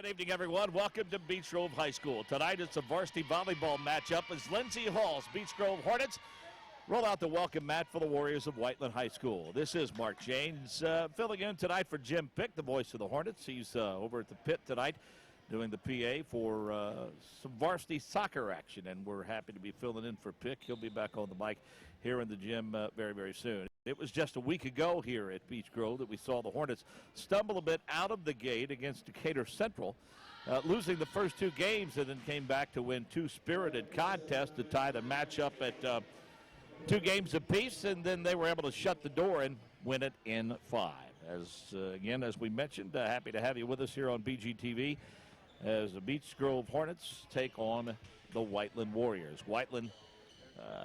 Good evening, everyone. Welcome to Beech Grove High School. Tonight it's a varsity volleyball matchup as Lindsay Hall's Beech Grove Hornets roll out the welcome mat for the Warriors of Whiteland High School. This is Mark James filling in tonight for Jim Pick, the voice of the Hornets. He's over at the pit tonight doing the PA for some varsity soccer action, and we're happy to be filling in for Pick. He'll be back on the mic here in the gym very, very soon. It was just a week ago here at Beech Grove that we saw the Hornets stumble a bit out of the gate against Decatur Central, losing the first two games, and then came back to win two spirited contests to tie the matchup at 2 games apiece, and then they were able to shut the door and win it in 5. Again, as we mentioned, happy to have you with us here on BGTV as the Beech Grove Hornets take on the Whiteland Warriors. Whiteland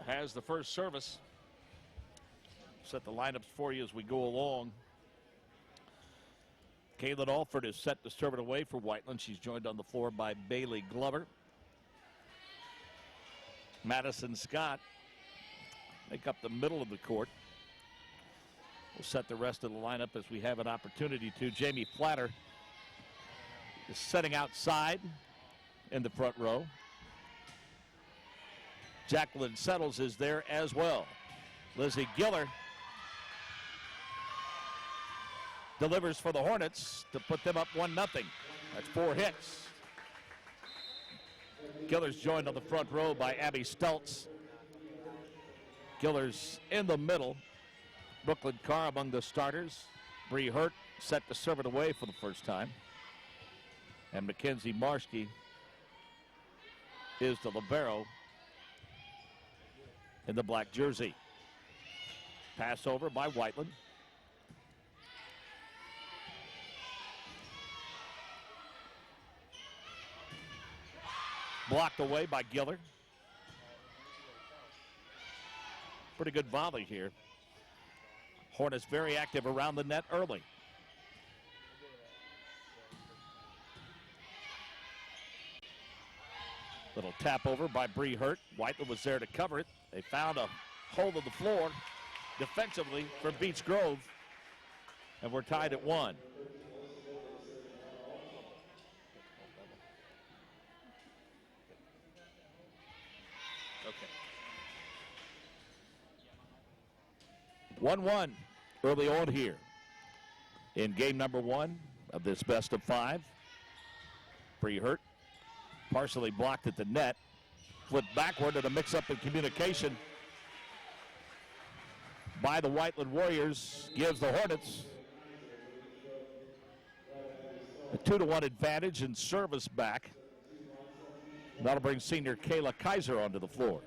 has the first service. Set the lineups for you as we go along. Kaylin Alford is set to serve it away for Whiteland. She's joined on the floor by Bailey Glover. Madison Scott make up the middle of the court. We'll set the rest of the lineup as we have an opportunity to. Jamie Flatter is setting outside in the front row. Jacqueline Settles is there as well. Lizzie Giller delivers for the Hornets to put them up 1-0. That's 4 hits. Giller's joined on the front row by Abby Stultz. Giller's in the middle. Brooklyn Carr among the starters. Bree Hurt set to serve it away for the first time. And Mackenzie Marski is the libero in the black jersey. Pass over by Whiteland. Blocked away by Giller. Pretty good volley here. Hornets very active around the net early. Little tap over by Bree Hurt. Whiteland was there to cover it. They found a hole in the floor defensively for Beech Grove, and we're tied at 1. Okay. 1-1 early on here in game number 1 of this best of 5. Bree Hurt partially blocked at the net. Flipped backward at a mix-up in communication by the Whiteland Warriors. Gives the Hornets a 2-1 advantage and service back. That'll bring senior Kayla Kaiser onto the floor.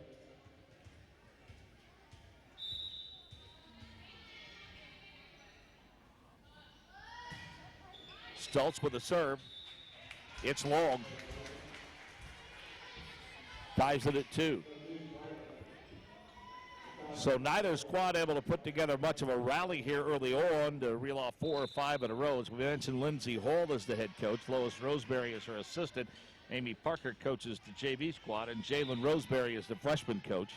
Stultz with a serve. It's long. Ties it at 2. So neither squad able to put together much of a rally here early on to reel off 4 or 5 in a row. As we mentioned, Lindsay Hall is the head coach. Lois Roseberry is her assistant. Amy Parker coaches the JV squad, and Jalen Roseberry is the freshman coach.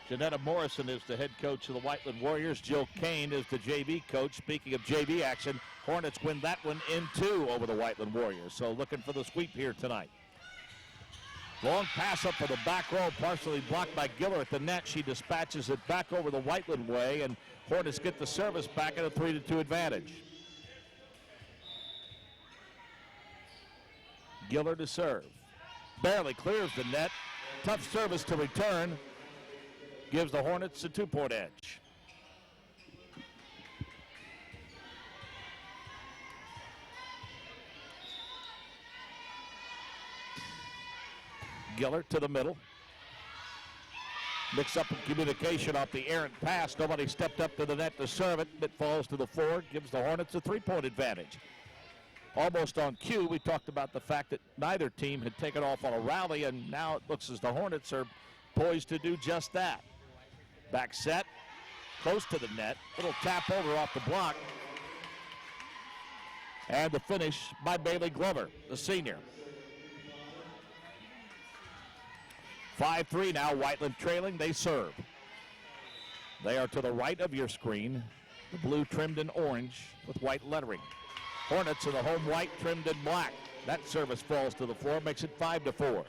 Janetta Morrison is the head coach of the Whiteland Warriors. Jill Kane is the JV coach. Speaking of JV action, Hornets win that one in 2 over the Whiteland Warriors. So looking for the sweep here tonight. Long pass up for the back row, partially blocked by Giller at the net. She dispatches it back over the Whiteland way, and Hornets get the service back at a 3-2 advantage. Giller to serve. Barely clears the net. Tough service to return. Gives the Hornets a 2-point edge. Giller to the middle. Mix up in communication off the errant pass. Nobody stepped up to the net to serve it. It falls to the floor. Gives the Hornets a 3-point advantage. Almost on cue, we talked about the fact that neither team had taken off on a rally, and now it looks as the Hornets are poised to do just that. Back set, close to the net. Little tap over off the block. And the finish by Bailey Glover, the senior. 5-3 now, Whiteland trailing. They serve. They are to the right of your screen. The blue trimmed in orange with white lettering. Hornets in the home white trimmed in black. That service falls to the floor, makes it 5-4.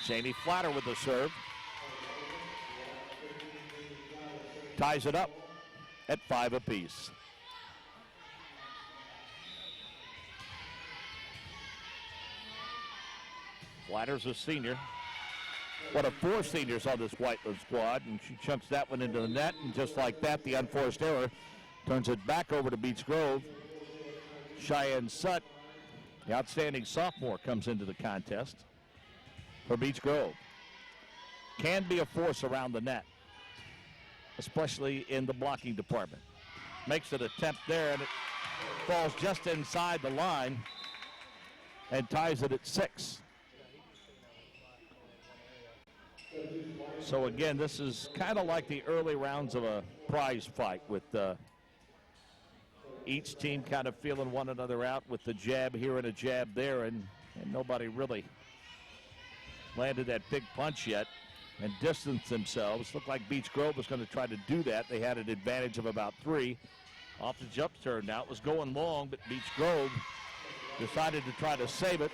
Shaney Flatter with the serve. Ties it up at 5 apiece. Flatter's a senior. One of 4 seniors on this Whiteland squad, and she chunks that one into the net, and just like that, the unforced error turns it back over to Beech Grove. Cheyenne Sutt, the outstanding sophomore, comes into the contest for Beech Grove. Can be a force around the net, especially in the blocking department. Makes an attempt there, and it falls just inside the line and ties it at 6. So again, this is kind of like the early rounds of a prize fight with each team kind of feeling one another out with the jab here and a jab there, and nobody really landed that big punch yet and distanced themselves. Looked like Beech Grove was going to try to do that. They had an advantage of about 3. Off the jump turn now. It was going long, but Beech Grove decided to try to save it.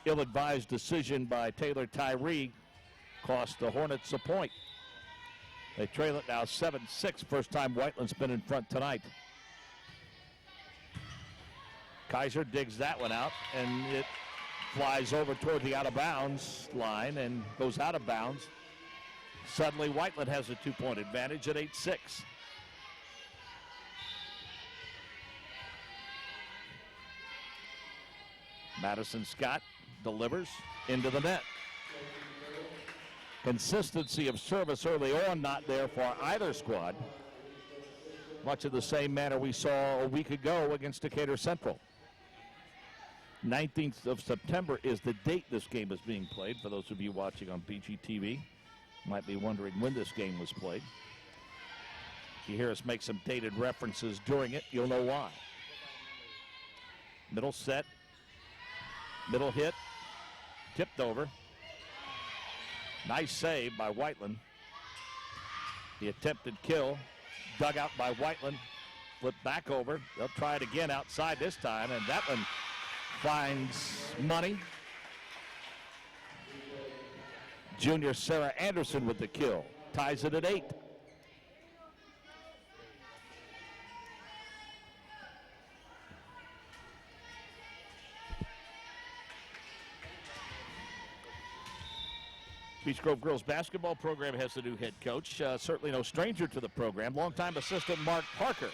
Ill-advised decision by Taylor Tyree cost the Hornets a point. They trail it now 7-6. First time Whiteland's been in front tonight. Kaiser digs that one out, and it flies over toward the out-of-bounds line and goes out of bounds. Suddenly, Whiteland has a 2-point advantage at 8-6. Madison Scott delivers into the net. Consistency of service early on not there for either squad. Much of the same manner we saw a week ago against Decatur Central. 19th of September is the date this game is being played. For those of you watching on BGTV, might be wondering when this game was played. If you hear us make some dated references during it, you'll know why. Middle set, middle hit, tipped over. Nice save by Whiteland. The attempted kill, dug out by Whiteland, flipped back over. They'll try it again outside this time, and that one finds money. Junior Sarah Anderson with the kill, ties it at 8. Beech Grove girls basketball program has a new head coach. Certainly no stranger to the program. Longtime assistant Mark Parker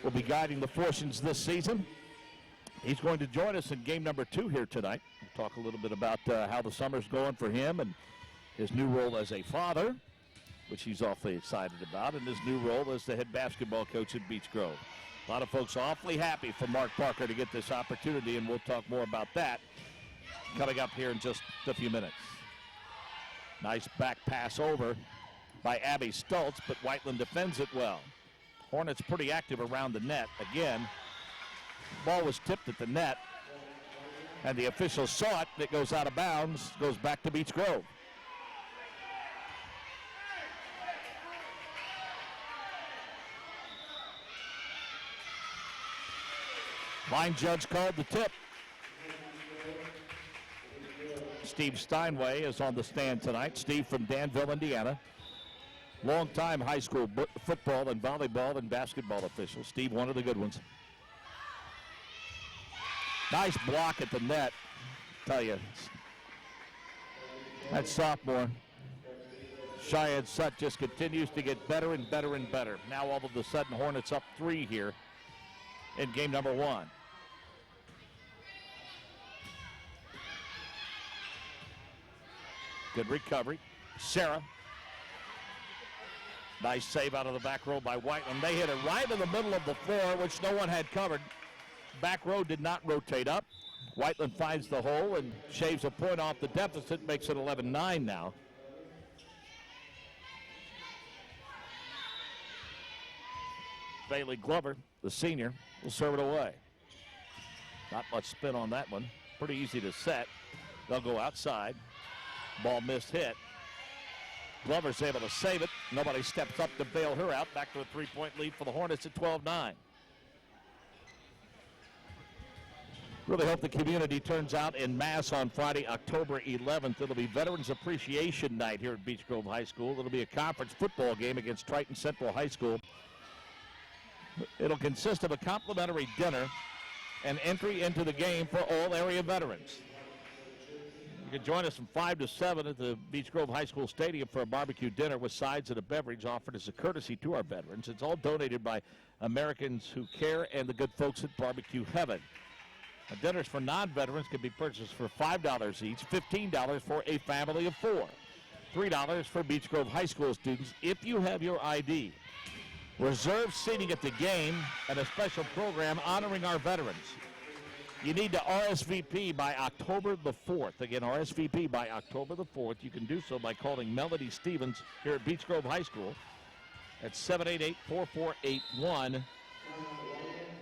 will be guiding the Fortunes this season. He's going to join us in game number 2 here tonight. We'll talk a little bit about how the summer's going for him and his new role as a father, which he's awfully excited about, and his new role as the head basketball coach at Beech Grove. A lot of folks awfully happy for Mark Parker to get this opportunity, and we'll talk more about that coming up here in just a few minutes. Nice back pass over by Abby Stultz, but Whiteland defends it well. Hornets pretty active around the net. Again, ball was tipped at the net, and the official saw it. It goes out of bounds, goes back to Beech Grove. Line judge called the tip. Steve Steinway is on the stand tonight. Steve from Danville, Indiana. Long-time high school football and volleyball and basketball official. Steve, one of the good ones. Nice block at the net. Tell you, that sophomore, Cheyenne Sutt, just continues to get better and better and better. Now all of a sudden, Hornets up 3 here in game number 1. Good recovery. Sarah. Nice save out of the back row by Whiteland. They hit it right in the middle of the floor, which no one had covered. Back row did not rotate up. Whiteland finds the hole and shaves a point off the deficit, makes it 11-9 now. Bailey Glover, the senior, will serve it away. Not much spin on that one. Pretty easy to set. They'll go outside. Ball missed hit. Glover's able to save it. Nobody steps up to bail her out. Back to a 3-point lead for the Hornets at 12-9. Really hope the community turns out en masse on Friday, October 11th. It'll be Veterans Appreciation Night here at Beech Grove High School. It'll be a conference football game against Triton Central High School. It'll consist of a complimentary dinner and entry into the game for all area veterans. You can join us from 5 to 7 at the Beech Grove High School Stadium for a barbecue dinner with sides and a beverage offered as a courtesy to our veterans. It's all donated by Americans Who Care and the good folks at Barbecue Heaven. Dinners for non-veterans can be purchased for $5 each, $15 for a family of 4, $3 for Beech Grove High School students if you have your ID. Reserved seating at the game and a special program honoring our veterans. You need to RSVP by October the 4th. Again, RSVP by October the 4th. You can do so by calling Melody Stevens here at Beech Grove High School at 788-4481.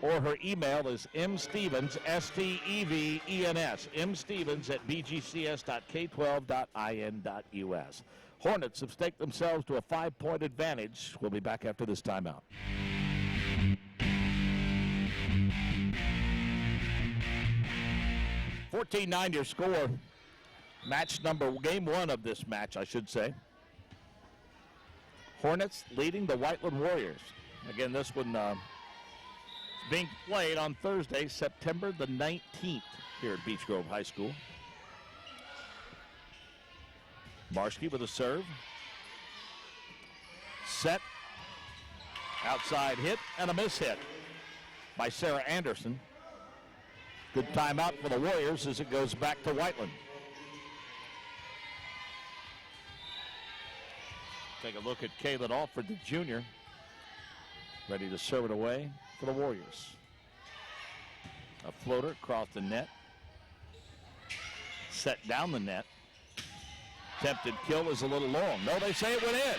Or her email is mstevens, S-T-E-V-E-N-S, mstevens at bgcs.k12.in.us. Hornets have staked themselves to a 5-point advantage. We'll be back after this timeout. (14-9) your score. Game one of this match, I should say. Hornets leading the Whiteland Warriors. Again, this one being played on Thursday, September the 19th here at Beech Grove High School. Marski with a serve. Set. Outside hit and a miss hit by Sarah Anderson. Good timeout for the Warriors as it goes back to Whiteland. Take a look at Kaylin Alford, the junior. Ready to serve it away for the Warriors. A floater across the net. Set down the net. Attempted kill is a little long. No, they say it went in.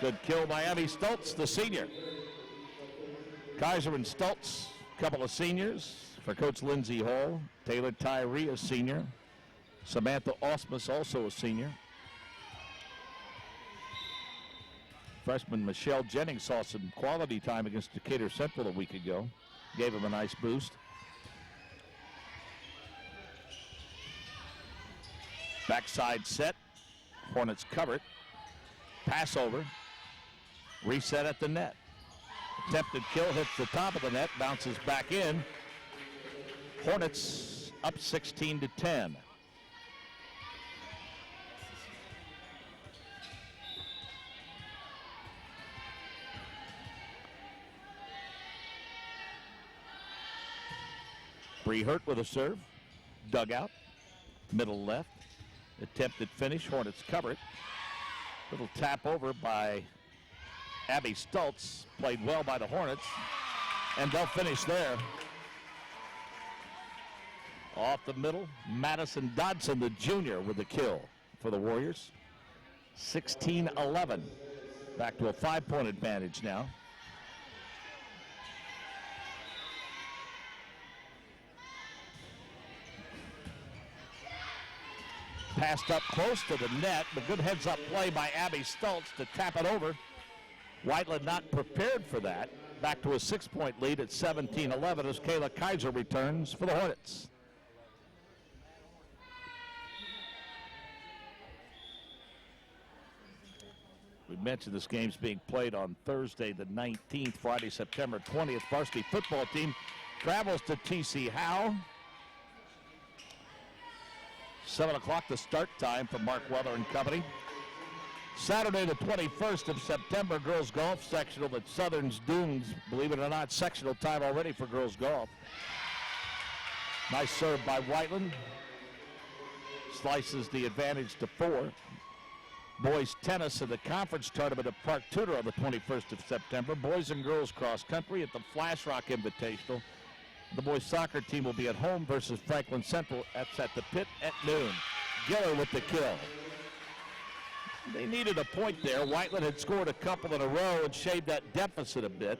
Good kill by Abby Stultz, the senior. Kaiser and Stultz, a couple of seniors. For Coach Lindsey Hall, Taylor Tyree, a senior. Samantha Osmus, also a senior. Freshman Michelle Jennings saw some quality time against Decatur Central a week ago. Gave him a nice boost. Backside set. Hornets cover it. Pass over. Reset at the net. Attempted kill hits the top of the net. Bounces back in. Hornets up 16-10. Bree Hurt with a serve. Dugout. Middle left. Attempted finish. Hornets cover it. Little tap over by Abby Stultz. Played well by the Hornets. And they'll finish there. Off the middle. Madison Dodson, the junior, with the kill for the Warriors. 16-11. Back to a 5-point advantage now. Passed up close to the net, but good heads-up play by Abby Stultz to tap it over. Whiteland not prepared for that. Back to a 6-point lead at 17-11 as Kayla Kaiser returns for the Hornets. We mentioned this game's being played on Thursday the 19th, Friday, September 20th. Varsity football team travels to T.C. Howe. 7 o'clock the start time for Mark Weather and company. Saturday the 21st of September, girls golf sectional at Southern's Dunes. Believe it or not, sectional time already for girls golf. Nice serve by Whiteland. Slices the advantage to 4. Boys tennis in the conference tournament at Park Tudor on the 21st of September. Boys and girls cross country at the Flash Rock Invitational. The boys soccer team will be at home versus Franklin Central. That's at the pit at noon. Giller with the kill. They needed a point there. Whiteland had scored a couple in a row and shaved that deficit a bit.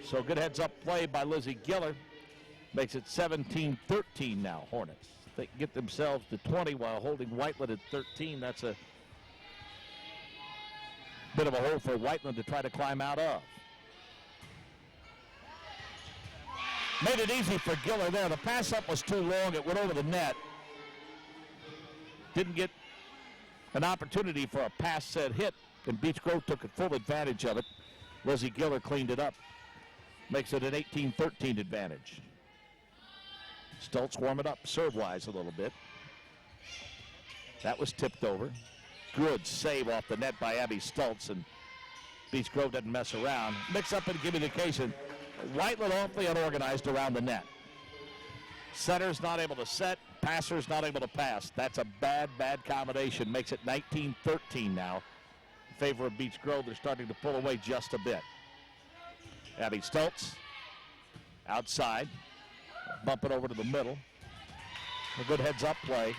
So good heads-up play by Lizzie Giller. Makes it 17-13 now, Hornets. They can get themselves to 20 while holding Whiteland at 13. That's a bit of a hole for Whiteland to try to climb out of. Made it easy for Giller there. The pass up was too long. It went over the net. Didn't get an opportunity for a pass set hit, and Beech Grove took full advantage of it. Lizzie Giller cleaned it up. Makes it an 18-13 advantage. Stultz warm it up serve-wise a little bit. That was tipped over. Good save off the net by Abby Stultz, and Beech Grove doesn't mess around. Mix up and communication. Whiteland awfully unorganized around the net. Setter's not able to set, passer's not able to pass. That's a bad combination. Makes it 19-13 now. In favor of Beech Grove, they're starting to pull away just a bit. Abby Stultz outside. Bump it over to the middle. A good heads-up play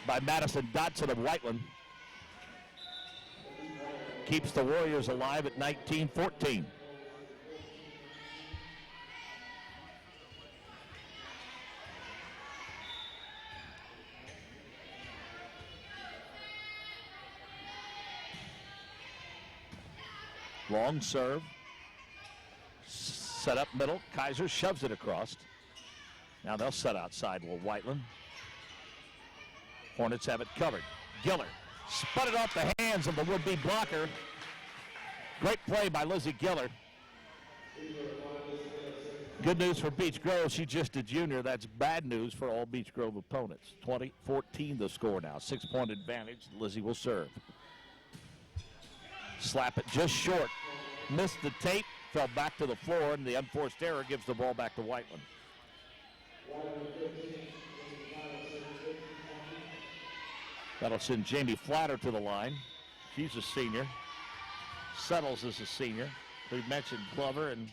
by Madison Dotson of Whiteland. Keeps the Warriors alive at 19-14. Long serve. Set up middle. Kaiser shoves it across. Now they'll set outside with Whiteland. Hornets have it covered. Giller spun it off the hands of the would-be blocker. Great play by Lizzie Giller. Good news for Beech Grove. She's just a junior. That's bad news for all Beech Grove opponents. 20-14 the score now. 6-point advantage. Lizzie will serve. Slap it just short. Missed the tape. Fell back to the floor, and the unforced error gives the ball back to Whiteland. That'll send Jamie Flatter to the line. She's a senior. Settles is a senior. We mentioned Glover and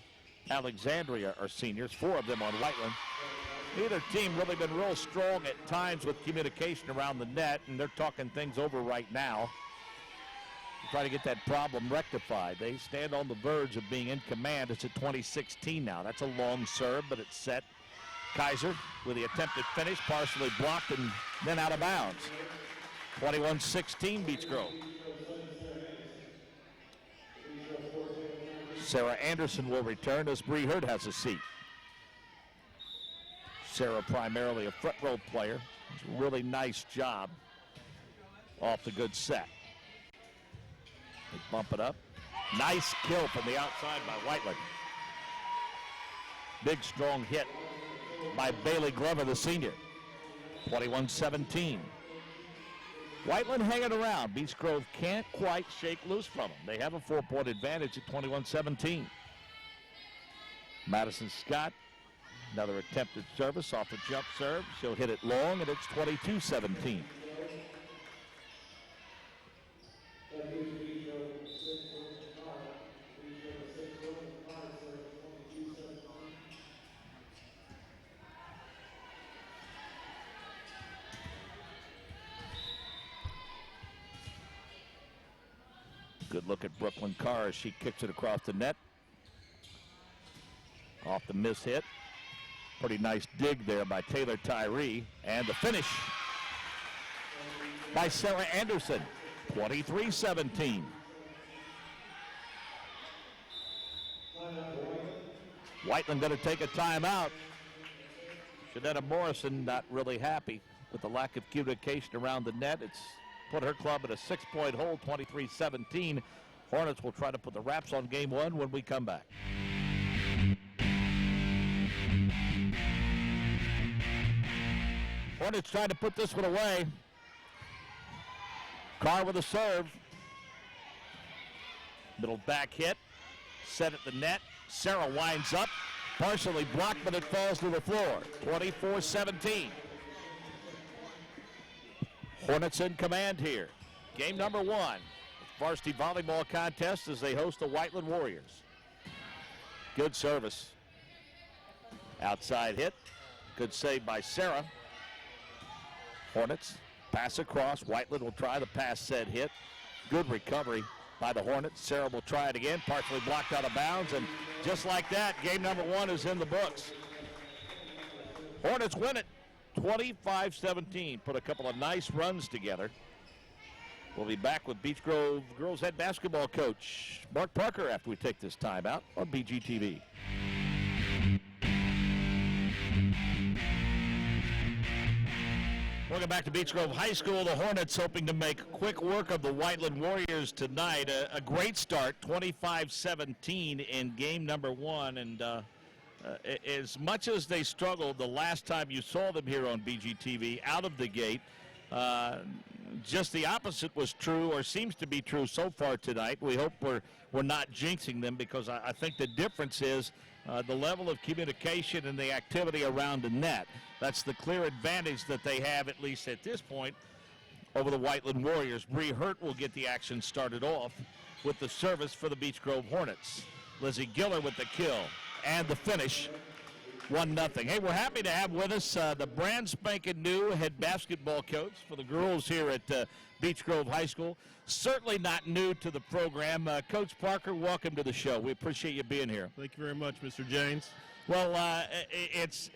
Alexandria are seniors, 4 of them on Whiteland. Neither team really been real strong at times with communication around the net, and they're talking things over right now to try to get that problem rectified. They stand on the verge of being in command. It's at 20-16 now. That's a long serve, but it's set. Kaiser with the attempted finish, partially blocked and then out of bounds. 21-16 Beech Grove. Sarah Anderson will return as Bree Hurd has a seat. Sarah primarily a front row player. It's a really nice job off the good set. They bump it up. Nice kill from the outside by Whiteland. Big strong hit by Bailey Glover, the senior. 21-17. Whiteland hanging around. Beech Grove can't quite shake loose from them. They have a 4-point advantage at 21-17. Madison Scott, another attempted service off the jump serve. She'll hit it long, and it's 22-17. Good look at Brooklyn Carr as she kicks it across the net. Off the miss hit. Pretty nice dig there by Taylor Tyree. And the finish by Sarah Anderson. 23-17. Whiteland going to take a timeout. Shanetta Morrison not really happy with the lack of communication around the net. It's put her club at a 6-point hold, 23-17. Hornets will try to put the wraps on game 1 when we come back. Hornets trying to put this one away. Carr with a serve. Middle back hit. Set at the net. Sarah winds up. Partially blocked, but it falls to the floor. 24-17. Hornets in command here. Game number 1. Varsity volleyball contest as they host the Whiteland Warriors. Good service. Outside hit. Good save by Sarah. Hornets pass across. Whiteland will try the pass set hit. Good recovery by the Hornets. Sarah will try it again, partially blocked out of bounds, and just like that, game number 1 is in the books. Hornets win it 25-17. Put a couple of nice runs together. We'll be back with Beech Grove girls head basketball coach Mark Parker after we take this timeout on BGTV. Welcome back to Beech Grove High School. The Hornets hoping to make quick work of the Whiteland Warriors tonight. A great start, 25-17 in game number 1. And as much as they struggled the last time you saw them here on BGTV out of the gate, just the opposite was true, or seems to be true so far tonight. We hope we're not jinxing them, because I think the difference is the level of communication and the activity around the net. That's the clear advantage that they have, at least at this point, over the Whiteland Warriors. Bree Hurt will get the action started off with the service for the Beech Grove Hornets. Lizzie Giller with the kill and the finish. 1-0. Hey, we're happy to have with us the brand spanking new head basketball coach for the girls here at Beech Grove High School. Certainly not new to the program. Coach Parker, welcome to the show. We appreciate you being here. Thank you very much, Mr. James. Well, has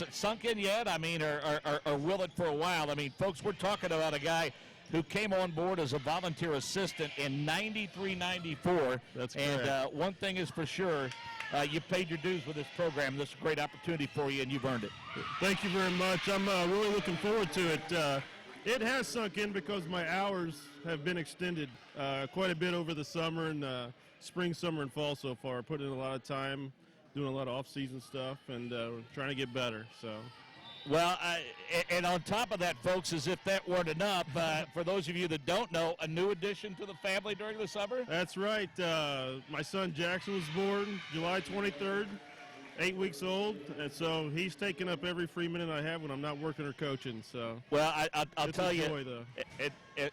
it sunk in yet? I mean, or will it for a while? I mean, folks, we're talking about a guy who came on board as a volunteer assistant in 93-94. That's correct. And one thing is for sure, you paid your dues with this program. This is a great opportunity for you, and you've earned it. Thank you very much. I'm really looking forward to it. It has sunk in because my hours have been extended quite a bit over the summer and spring, summer, and fall so far. Put in a lot of time, doing a lot of off-season stuff, and trying to get better. So. Well, and on top of that, folks, as if that weren't enough, for those of you that don't know, a new addition to the family during the summer? That's right. My son Jackson was born July 23rd, 8 weeks old, and so he's taking up every free minute I have when I'm not working or coaching. So. Well, I'll tell you, though.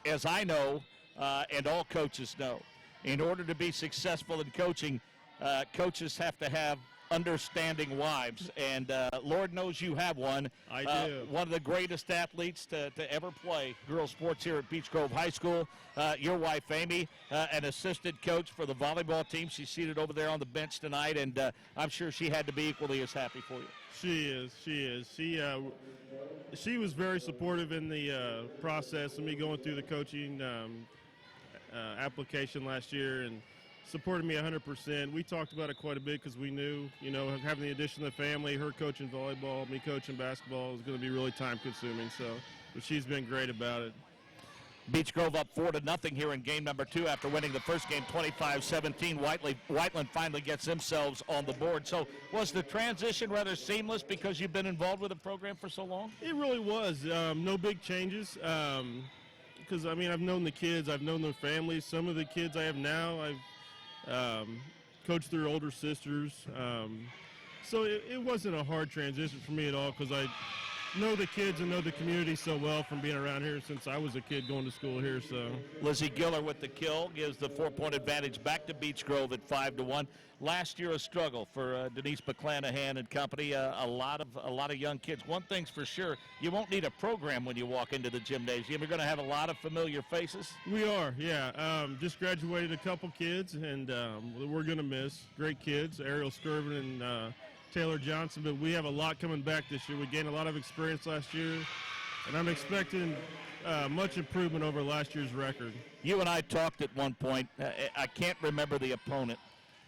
As I know, and all coaches know, in order to be successful in coaching, coaches have to have understanding wives, and Lord knows you have one. I do. One of the greatest athletes to ever play girls sports here at Beech Grove High School. Your wife, Amy, an assistant coach for the volleyball team. She's seated over there on the bench tonight, and I'm sure she had to be equally as happy for you. She is. She was very supportive in the process of me going through the coaching application last year, and supported me 100%. We talked about it quite a bit because we knew, having the addition of the family, her coaching volleyball, me coaching basketball, was going to be really time-consuming. But she's been great about it. Beech Grove up 4-0 here in game number 2 after winning the first game 25-17. Whiteland finally gets themselves on the board. So was the transition rather seamless because you've been involved with the program for so long? It really was. No big changes. Because, I've known the kids. I've known their families. Some of the kids I have now, I've coached their older sisters. So it wasn't a hard transition for me at all because I know the kids and know the community so well from being around here since I was a kid going to school here. So Lizzie Giller with the kill gives the 4-point advantage back to Beech Grove at 5-1. Last year a struggle for Denise McClanahan and company. A lot of young kids. One thing's for sure, you won't need a program when you walk into the gymnasium. You're going to have a lot of familiar faces. We are, yeah. Just graduated a couple kids, and we're going to miss great kids, Ariel Skirvin and Taylor Johnson, but we have a lot coming back this year. We gained a lot of experience last year, and I'm expecting much improvement over last year's record. You and I talked at one point. I can't remember the opponent,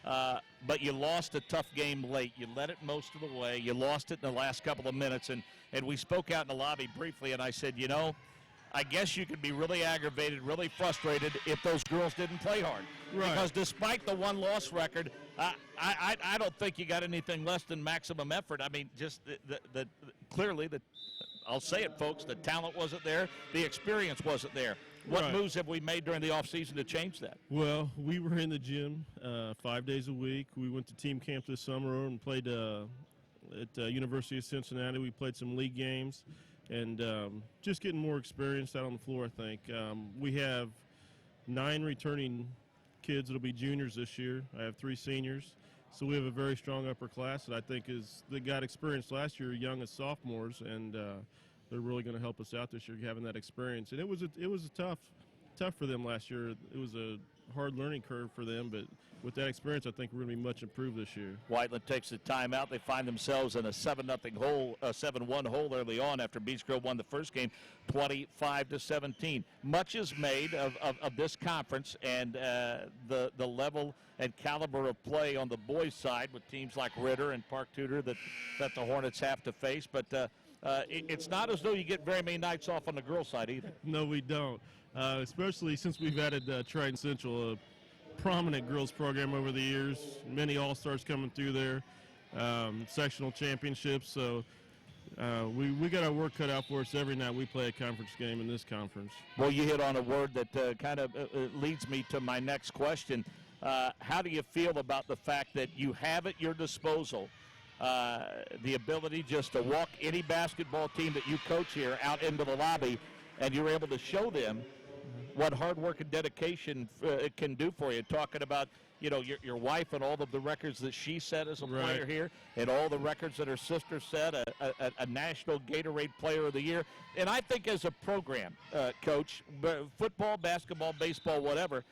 but you lost a tough game late. You led it most of the way. You lost it in the last couple of minutes, and we spoke out in the lobby briefly, and I said, I guess you could be really aggravated, really frustrated if those girls didn't play hard. Right. Because despite the one-loss record, I don't think you got anything less than maximum effort. I mean, just clearly, I'll say it, folks, the talent wasn't there, the experience wasn't there. What moves have we made during the offseason to change that? Well, we were in the gym 5 days a week. We went to team camp this summer and played at University of Cincinnati. We played some league games. And just getting more experience out on the floor, I think. We have 9 returning kids that'll be juniors this year. I have 3 seniors. So we have a very strong upper class that I think that got experience last year, young as sophomores, and they're really going to help us out this year having that experience. And it was tough for them last year. It was a hard learning curve for them, but with that experience, I think we're going to be much improved this year. Whiteland takes the timeout. They find themselves in a 7-1 hole early on after Beech Grove won the first game 25-17. Much is made of this conference and the level and caliber of play on the boys' side with teams like Ritter and Park Tudor that the Hornets have to face. But it's not as though you get very many nights off on the girls' side either. No, we don't, especially since we've added Triton Central, prominent girls program over the years, many all-stars coming through there, sectional championships, so we got our work cut out for us every night we play a conference game in this conference. Well, you hit on a word that kind of leads me to my next question. How do you feel about the fact that you have at your disposal the ability just to walk any basketball team that you coach here out into the lobby, and you're able to show them what hard work and dedication it can do for you? Talking about, your wife and all of the records that she set as a player here, and all the records that her sister set, a National Gatorade Player of the Year. And I think as a program, Coach, football, basketball, baseball, whatever,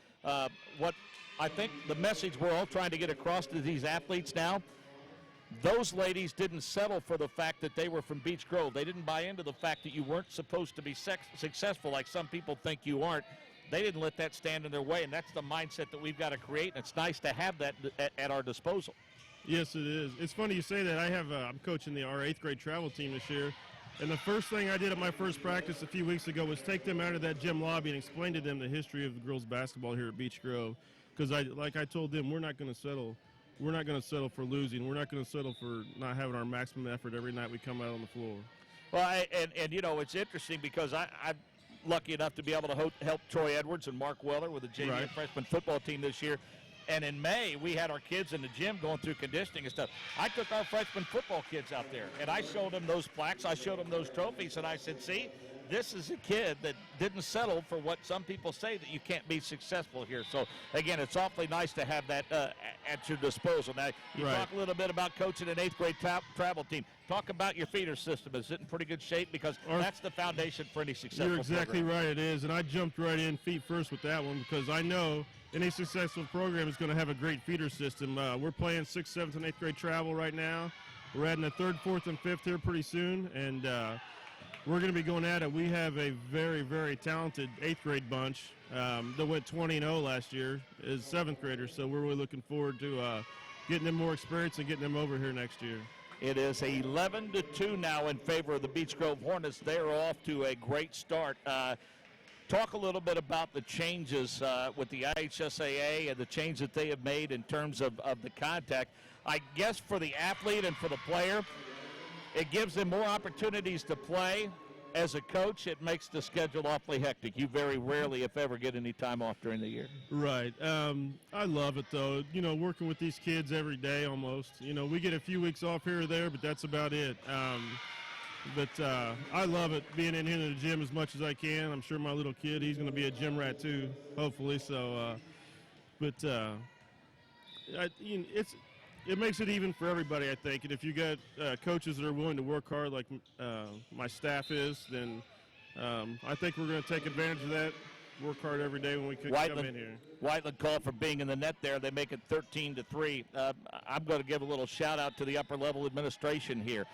what I think the message we're all trying to get across to these athletes now, those ladies didn't settle for the fact that they were from Beech Grove. They didn't buy into the fact that you weren't supposed to be successful like some people think you aren't. They didn't let that stand in their way, and that's the mindset that we've got to create, and it's nice to have that at our disposal. Yes, it is. It's funny you say that. I'm coaching our 8th grade travel team this year, and the first thing I did at my first practice a few weeks ago was take them out of that gym lobby and explain to them the history of the girls basketball here at Beech Grove, because like I told them, we're not going to settle. We're not going to settle for losing. We're not going to settle for not having our maximum effort every night we come out on the floor. Well, it's interesting because I'm lucky enough to be able to help Troy Edwards and Mark Weller with the JV freshman football team this year. And in May, we had our kids in the gym going through conditioning and stuff. I took our freshman football kids out there, and I showed them those plaques. I showed them those trophies, and I said, see, this is a kid that didn't settle for what some people say that you can't be successful here. So, again, it's awfully nice to have that at your disposal. Now, you talk a little bit about coaching an 8th grade travel team. Talk about your feeder system. Is it in pretty good shape? Because that's the foundation for any successful You're exactly program. right, it is. And I jumped right in feet first with that one because I know any successful program is going to have a great feeder system. We're playing 6th, 7th, and 8th grade travel right now. We're adding the 3rd, 4th, and 5th here pretty soon. And we're going to be going at it. We have a very, very talented 8th grade bunch that went 20-0 last year as 7th graders. So we're really looking forward to getting them more experience and getting them over here next year. It is 11-2 now in favor of the Beech Grove Hornets. They are off to a great start. Talk a little bit about the changes with the IHSAA and the change that they have made in terms of the contact. I guess for the athlete and for the player, it gives them more opportunities to play. As a coach, it makes the schedule awfully hectic. You very rarely, if ever, get any time off during the year. Right. I love it, though. Working with these kids every day almost. We get a few weeks off here or there, but that's about it. But I love it, being in here in the gym as much as I can. I'm sure my little kid, he's going to be a gym rat too, hopefully. So, it makes it even for everybody, I think. And if you got coaches that are willing to work hard like my staff is, then I think we're going to take advantage of that, work hard every day when we come in here. Whiteland called for being in the net there. They make it 13-3. I'm going to give a little shout-out to the upper-level administration here.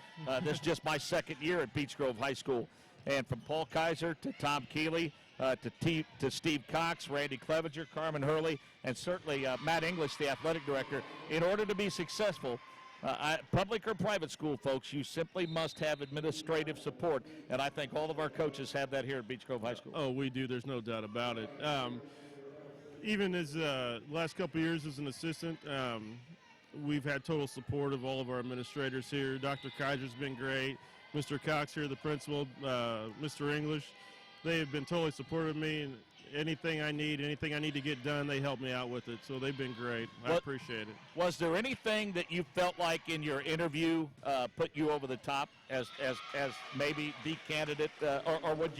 This is just my second year at Beech Grove High School. And from Paul Kaiser to Tom Keeley, to Steve Cox, Randy Clevenger, Carmen Hurley, and certainly Matt English, the athletic director. In order to be successful, public or private school, folks, you simply must have administrative support, and I think all of our coaches have that here at Beech Grove High School. Oh, we do. There's no doubt about it. Even as last couple of years as an assistant, we've had total support of all of our administrators here. Dr. Kaiser's been great. Mr. Cox here, the principal, Mr. English. They have been totally supportive of me, and anything I need to get done, they help me out with it. So they've been great. I appreciate it. Was there anything that you felt like in your interview put you over the top as maybe the candidate, or would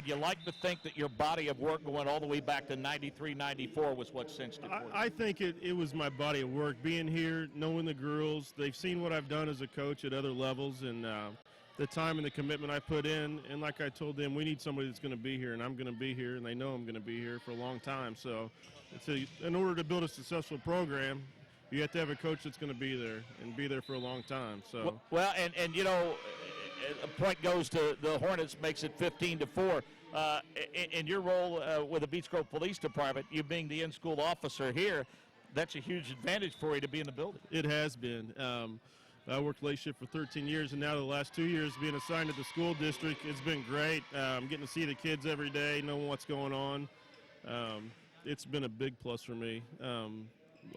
you like to think that your body of work going all the way back to 93, 94 was what cinched it for you? I think it was my body of work. Being here, knowing the girls, they've seen what I've done as a coach at other levels, and the time and the commitment I put in. And like I told them, we need somebody that's going to be here, and I'm going to be here, and they know I'm going to be here for a long time. So in order to build a successful program, you have to have a coach that's going to be there and be there for a long time. So well, and you know, a point goes to the Hornets, makes it 15-4. In your role with the Beech Grove Police Department, you being the in-school officer here, that's a huge advantage for you to be in the building. It has been. I worked late shift for 13 years, and now the last 2 years being assigned to the school district, it's been great. Getting to see the kids every day, knowing what's going on. It's been a big plus for me.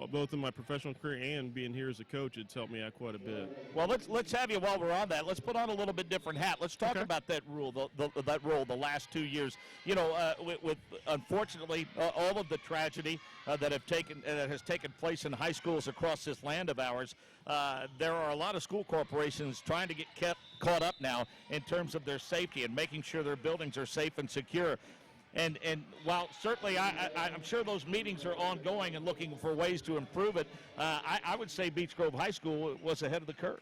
Both in my professional career and being here as a coach, it's helped me out quite a bit. Well, let's have you while we're on that. Let's put on a little bit different hat. Let's talk about that role, that role the last 2 years. You know, with unfortunately all of the tragedy that has taken place in high schools across this land of ours, there are a lot of school corporations trying to get caught up now in terms of their safety and making sure their buildings are safe and secure. And while certainly I'm sure those meetings are ongoing and looking for ways to improve it, I would say Beech Grove High School was ahead of the curve.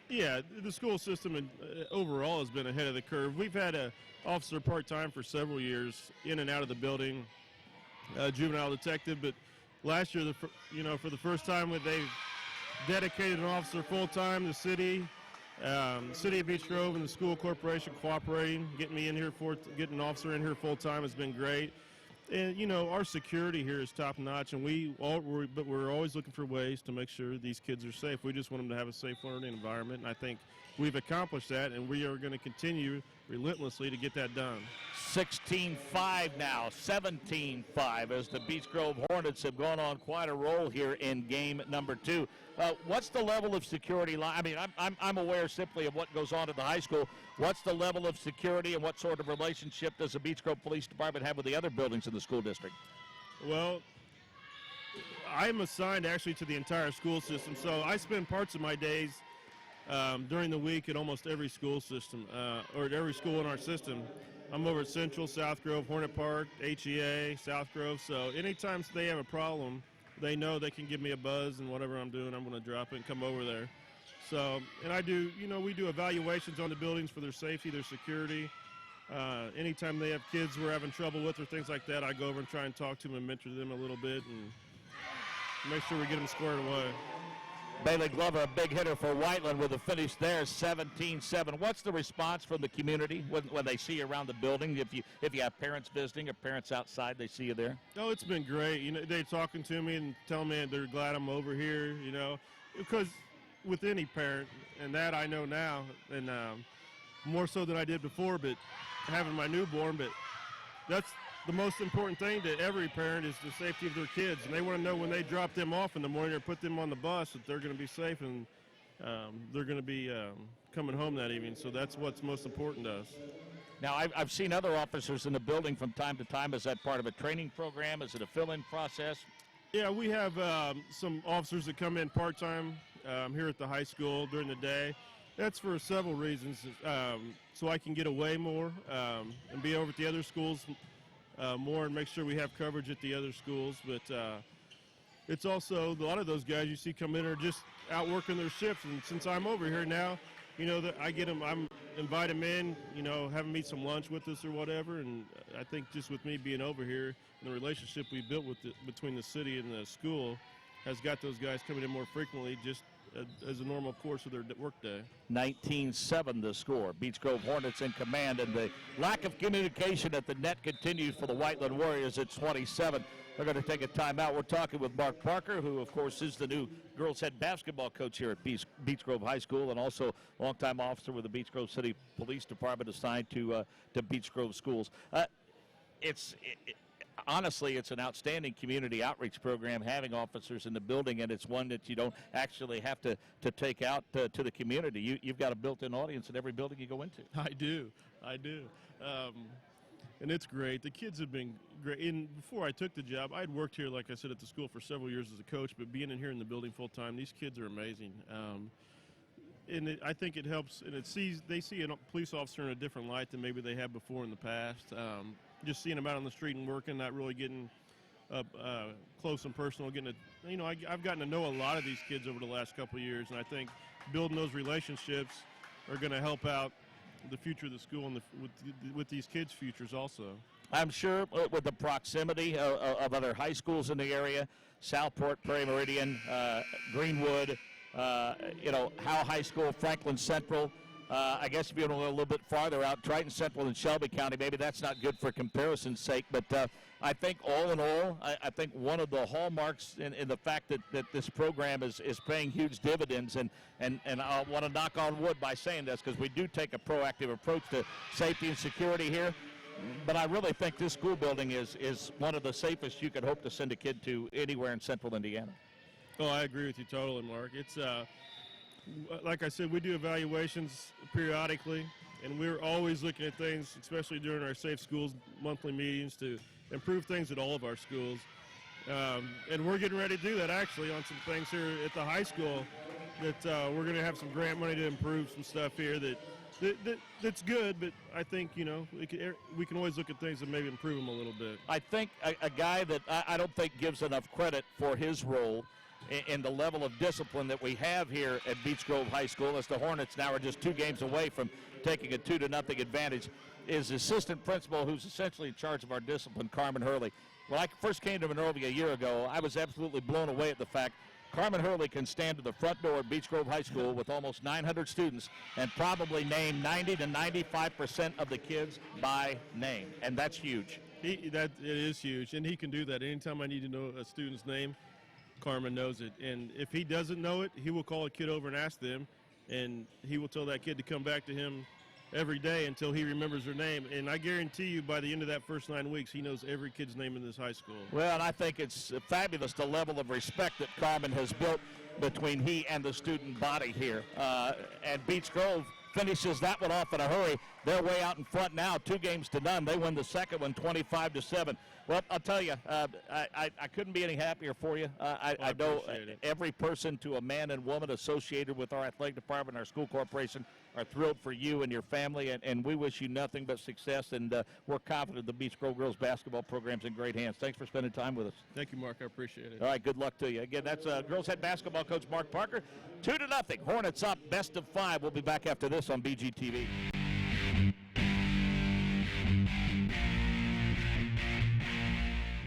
Yeah, the school system overall has been ahead of the curve. We've had an officer part-time for several years, in and out of the building, juvenile detective. But last year, for the first time, they've dedicated an officer full-time. The city of Beech Grove and the school corporation cooperating, getting me in here getting an officer in here full time has been great. And you know, our security here is top notch, and but we're always looking for ways to make sure these kids are safe. We just want them to have a safe learning environment, and I think we've accomplished that, and we are going to continue relentlessly to get that done. 16-5 now, 17-5 as the Beech Grove Hornets have gone on quite a roll here in game number 2. What's the level of security? I mean, I'm aware simply of what goes on at the high school. What's the level of security, and what sort of relationship does the Beech Grove Police Department have with the other buildings in the school district? Well, I'm assigned actually to the entire school system, so I spend parts of my days during the week at almost every school system, or at every school in our system. I'm over at Central, South Grove, Hornet Park, HEA, South Grove, so anytime they have a problem, they know they can give me a buzz, and whatever I'm doing, I'm going to drop it and come over there. So, and I do, we do evaluations on the buildings for their safety, their security. Anytime they have kids we're having trouble with or things like that, I go over and try and talk to them and mentor them a little bit and make sure we get them squared away. Bailey Glover, a big hitter for Whiteland with a finish there, 17-7. What's the response from the community when they see you around the building? If you have parents visiting or parents outside, they see you there? Oh, it's been great. They're talking to me and telling me they're glad I'm over here, because with any parent, and that I know now, and more so than I did before, but having my newborn, but that's the most important thing to every parent is the safety of their kids, and they want to know when they drop them off in the morning or put them on the bus that they're going to be safe and they're going to be coming home that evening. So that's what's most important to us. Now, I've seen other officers in the building from time to time. Is that part of a training program? Is it a fill-in process? Yeah, we have some officers that come in part-time here at the high school during the day. That's for several reasons, so I can get away more and be over at the other schools more and make sure we have coverage at the other schools. But it's also a lot of those guys you see come in are just out working their shifts. And since I'm over here now, that I get them, I'm invite them in, have them eat some lunch with us or whatever. And I think just with me being over here and the relationship we built between the city and the school has got those guys coming in more frequently just as a normal course of their workday. 19-7 the score. Beech Grove Hornets in command, and the lack of communication at the net continues for the Whiteland Warriors at 27. They're going to take a timeout. We're talking with Mark Parker, who, of course, is the new girls' head basketball coach here at Beech Grove High School, and also longtime officer with the Beech Grove City Police Department assigned to Beech Grove schools. Honestly, it's an outstanding community outreach program, having officers in the building, and it's one that you don't actually have to take out to the community. You've got a built-in audience in every building you go into. I do. And it's great. The kids have been great. And before I took the job, I'd worked here, like I said, at the school for several years as a coach, but being in here in the building full-time, these kids are amazing. I think it helps, and they see a police officer in a different light than maybe they have before in the past. Just seeing them out on the street and working, not really getting up close and personal. I've gotten to know a lot of these kids over the last couple of years, and I think building those relationships are going to help out the future of the school and with these kids' futures also. I'm sure with the proximity of other high schools in the area, Southport, Prairie Meridian, Greenwood, Howe High School, Franklin Central. I guess if you want to go a little bit farther out, Triton Central and Shelby County, maybe that's not good for comparison's sake. But I think all in all, I think one of the hallmarks in the fact that this program is paying huge dividends, and I want to knock on wood by saying this because we do take a proactive approach to safety and security here. But I really think this school building is one of the safest you could hope to send a kid to anywhere in central Indiana. Oh, I agree with you totally, Mark. It's like I said, we do evaluations periodically, and we're always looking at things, especially during our Safe Schools monthly meetings, to improve things at all of our schools. And we're getting ready to do that actually on some things here at the high school that we're going to have some grant money to improve some stuff here that's good, but I think, we can always look at things and maybe improve them a little bit. I think a guy that I don't think gives enough credit for his role in the level of discipline that we have here at Beech Grove High School, as the Hornets now are just 2 games away from taking a 2-0 advantage, is assistant principal who's essentially in charge of our discipline, Carmen Hurley. When I first came to Monrovia a year ago, I was absolutely blown away at the fact Carmen Hurley can stand to the front door of Beech Grove High School with almost 900 students and probably name 90 to 95% of the kids by name, and that's huge. It is huge, and he can do that. Anytime I need to know a student's name, Carmen knows it, and if he doesn't know it, he will call a kid over and ask them, and he will tell that kid to come back to him every day until he remembers their name. And I guarantee you by the end of that first 9 weeks, he knows every kid's name in this high school. Well, and I think it's fabulous the level of respect that Carmen has built between he and the student body here. And Beech Grove finishes that one off in a hurry. They're way out in front now, 2-0. They win the second one 25-7. Well, I'll tell you, I couldn't be any happier for you. I know every person to a man and woman associated with our athletic department, our school corporation, are thrilled for you and your family, and we wish you nothing but success, and we're confident the Beech Grove girls basketball program's in great hands. Thanks for spending time with us. Thank you, Mark. I appreciate it. All right, good luck to you. Again, that's girls head basketball coach Mark Parker. 2-0. Hornets up, best of 5. We'll be back after this on BGTV.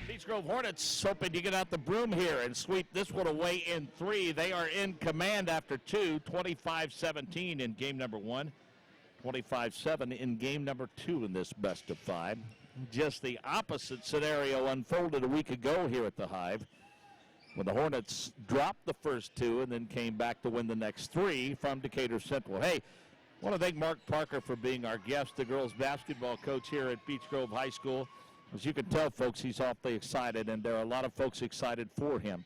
Beech Grove Hornets hoping to get out the broom here and sweep this one away in 3. They are in command after 2, 25-17 in game number 1, 25-7 in game number 2 in this best of 5. Just the opposite scenario unfolded a week ago here at the Hive, when the Hornets dropped the first 2 and then came back to win the next 3 from Decatur Central. Hey, I want to thank Mark Parker for being our guest, the girls basketball coach here at Beech Grove High School. As you can tell, folks, he's awfully excited, and there are a lot of folks excited for him.